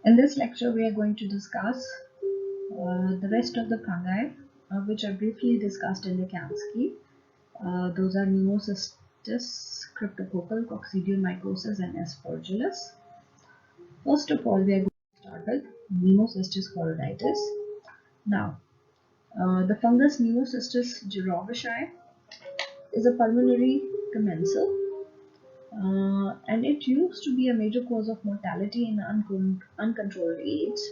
In this lecture, we are going to discuss the rest of the fungi, which are briefly discussed in the Kamsky. Those are Pneumocystis, Cryptococcal, Coccidioidomycosis, and Aspergillus. First of all, we are going to start with Pneumocystis choroiditis. Now, the fungus Pneumocystis jirovecii is a pulmonary commensal, and it used to be a major cause of mortality in uncontrolled AIDS.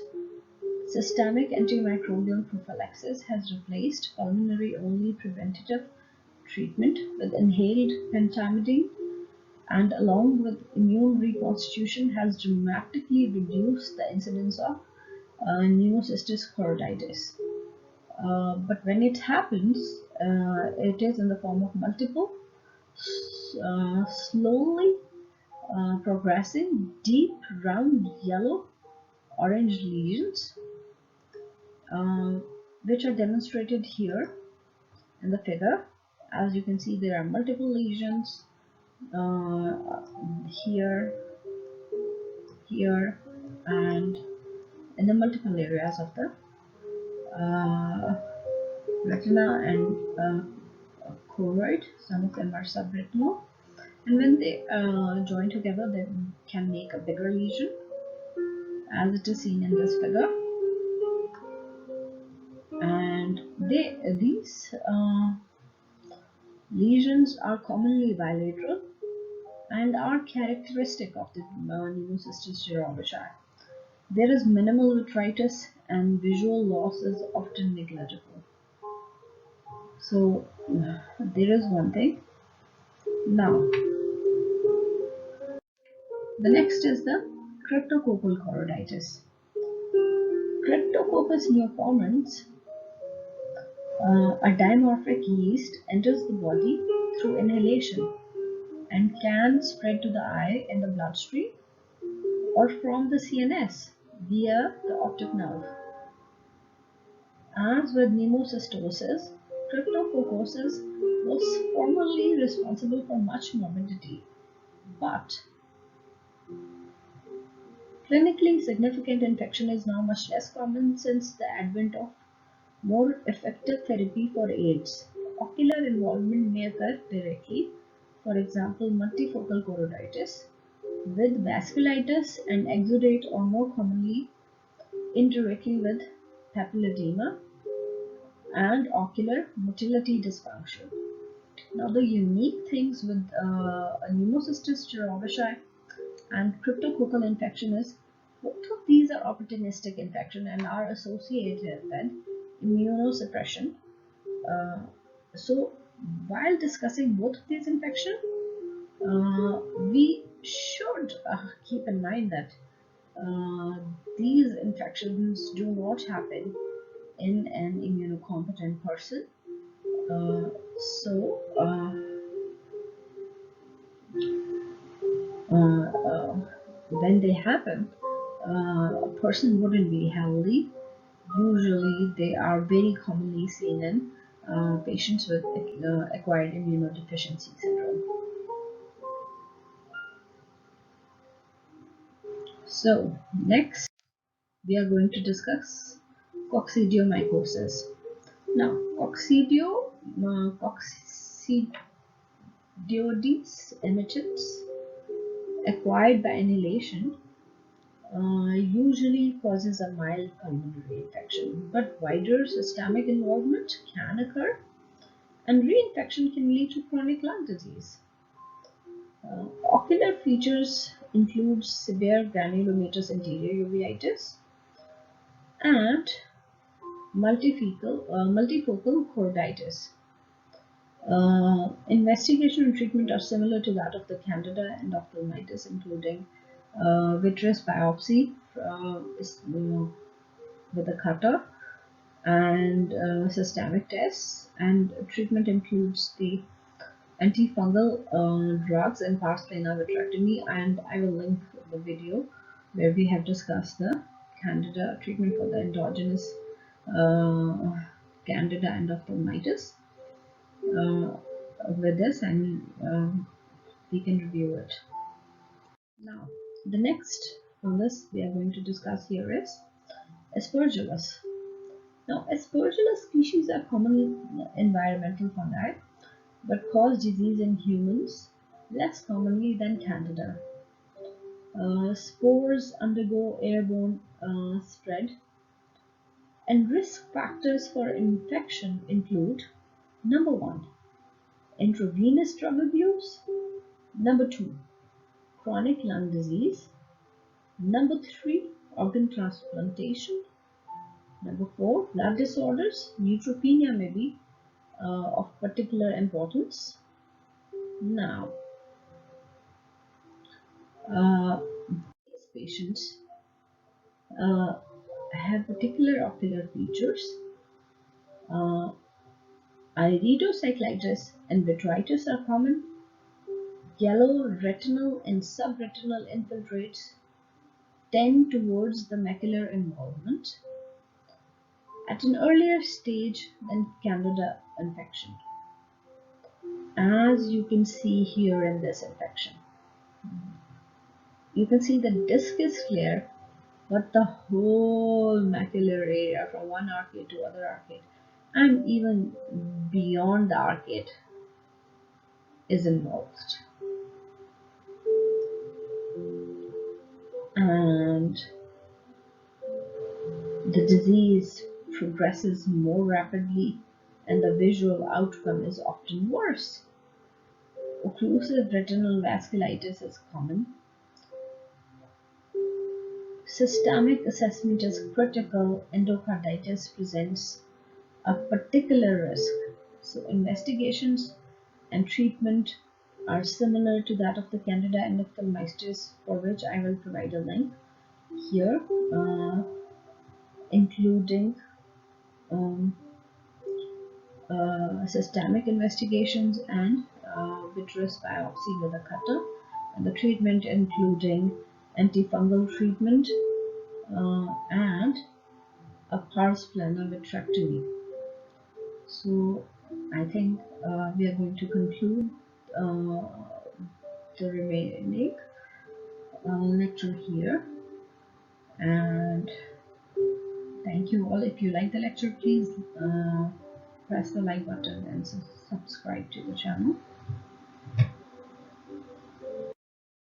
Systemic antimicrobial prophylaxis has replaced pulmonary-only preventative treatment with inhaled pentamidine, and along with immune reconstitution has dramatically reduced the incidence of Pneumocystis choroiditis. But when it happens, it is in the form of multiple, slowly progressing, deep, round, yellow, orange lesions, which are demonstrated here in the figure. As you can see, there are multiple lesions here, here, and in the multiple areas of the retina and choroid. Some of them are subretinal, and when they join together, they can make a bigger lesion, as it is seen in this figure. And these lesions are commonly bilateral and are characteristic of the Pneumocystis jirovecii. There is minimal vitritis and visual loss is often negligible. So there is one thing. Now, the next is the Cryptococcal choroiditis. Cryptococcus neoformans, a dimorphic yeast, enters the body through inhalation and can spread to the eye in the bloodstream or from the CNS via the optic nerve. As with pneumocystosis, cryptococcosis was formerly responsible for much morbidity, but clinically significant infection is now much less common since the advent of more effective therapy for AIDS. Ocular involvement may occur directly, for example, multifocal choroiditis, with vasculitis and exudate, or more commonly indirectly with papilledema and ocular motility dysfunction. Now, the unique things with Pneumocystis jirovecii and cryptococcal infection is both of these are opportunistic infection and are associated with immunosuppression. So, while discussing both of these infections, we should keep in mind that these infections do not happen in an immunocompetent person. So, when they happen, a person wouldn't be healthy. Usually, they are very commonly seen in patients with acquired immunodeficiency syndrome. So, next we are going to discuss coccidioidomycosis. Now, Coccidioides emitens, acquired by inhalation, usually causes a mild pulmonary infection, but wider systemic involvement can occur, and reinfection can lead to chronic lung disease. Ocular features include severe granulomatous interior uveitis and multifocal choroiditis. Investigation and treatment are similar to that of the Candida and Ophthalmitis, including vitreous biopsy with a cutter and systemic tests, and treatment includes the antifungal drugs and pars plana vitrectomy, and I will link the video where we have discussed the Candida treatment for the endogenous Candida and Ophthalmitis with this, and we can review it. Now, the next on this we are going to discuss here is Aspergillus. Now, Aspergillus species are common environmental fungi but cause disease in humans less commonly than Candida. Spores undergo airborne spread, and risk factors for infection include: number 1, intravenous drug abuse; number 2, chronic lung disease; number 3, organ transplantation; number 4, blood disorders. Neutropenia may be of particular importance. Now, these patients have particular ocular features. Iridocyclitis and vitritis are common. Yellow retinal and subretinal infiltrates tend towards the macular involvement at an earlier stage than Candida infection, as you can see here in this infection. You can see the disc is clear, but the whole macular area from one arcade to other arcade and even beyond the arcade is involved. And the disease progresses more rapidly and the visual outcome is often worse. Occlusive retinal vasculitis is common. Systemic assessment is critical. Endocarditis presents a particular risk. So investigations and treatment are similar to that of the Candida and Ophthalmology, for which I will provide a link here, including systemic investigations and vitreous biopsy with a cutter, and the treatment including antifungal treatment and a pars plana vitrectomy. So I think we are going to conclude the remaining lecture here, and thank you all. If you like the lecture, please press the like button and subscribe to the channel.